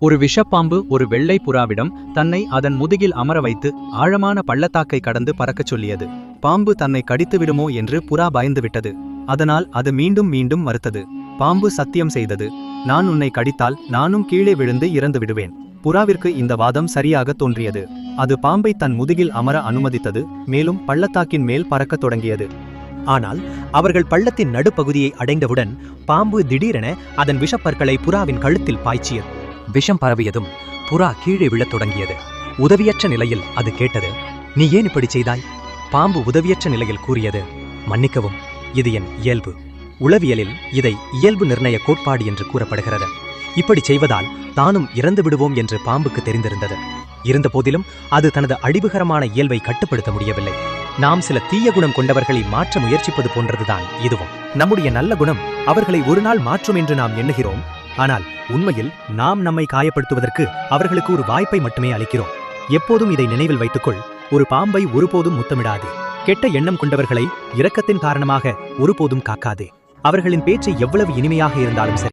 ஒரு விஷப்பாம்பு ஒரு வெள்ளை புறாவிடம் தன்னை அதன் முதுகில் அமர வைத்து ஆழமான பள்ளத்தாக்கை கடந்து பறக்கச் சொல்லியது. பாம்பு தன்னை கடித்து விடுமோ என்று புறா பயந்துவிட்டது. அதனால் அது மீண்டும் மீண்டும் மறுத்தது. பாம்பு சத்தியம் செய்தது, நான் உன்னை கடித்தால் நானும் கீழே விழுந்து இறந்து விடுவேன். புறாவிற்கு இந்த வாதம் சரியாக தோன்றியது. அது பாம்பை தன் முதுகில் அமர அனுமதித்தது. மேலும் பள்ளத்தாக்கின் மேல் பறக்கத் தொடங்கியது. ஆனால் அவர்கள் பள்ளத்தின் நடுப்பகுதியை அடைந்தவுடன் பாம்பு திடீரென அதன் விஷப்பற்களை புறாவின் கழுத்தில் பாய்ச்சியது. விஷம் பரவியதும் புறா கீழே விழத் தொடங்கியது. உதவியற்ற நிலையில் அது கேட்டது, நீ ஏன் இப்படி செய்தாய்? பாம்பு உதவியற்ற நிலையில் கூறியது, மன்னிக்கவும், இது என் இயல்பு. உளவியலில் இதை இயல்பு நிர்ணய கோட்பாடு என்று கூறப்படுகிறது. இப்படி செய்வதால் தானும் இறந்து விடுவோம் என்று பாம்புக்கு தெரிந்திருந்தது. இருந்தபோதிலும் அது தனது அழிவுகரமான இயல்பை கட்டுப்படுத்த முடியவில்லை. நாம் சில தீய குணம் கொண்டவர்களை மாற்ற முயற்சிப்பது போன்றதுதான் இதுவும். நம்முடைய நல்ல குணம் அவர்களை ஒரு நாள் மாற்றும் என்று நாம் எண்ணுகிறோம். ஆனால் உண்மையில் நாம் நம்மை காயப்படுத்துவதற்கு அவர்களுக்கு ஒரு வாய்ப்பை மட்டுமே அளிக்கிறோம். எப்போதும் இதை நினைவில் வைத்துக்கொள். ஒரு பாம்பை ஒருபோதும் முத்தமிடாதே. கெட்ட எண்ணம் கொண்டவர்களை இரக்கத்தின் காரணமாக ஒருபோதும் காக்காதே. அவர்களின் பேச்சு எவ்வளவு இனிமையாக இருந்தாலும் சரி.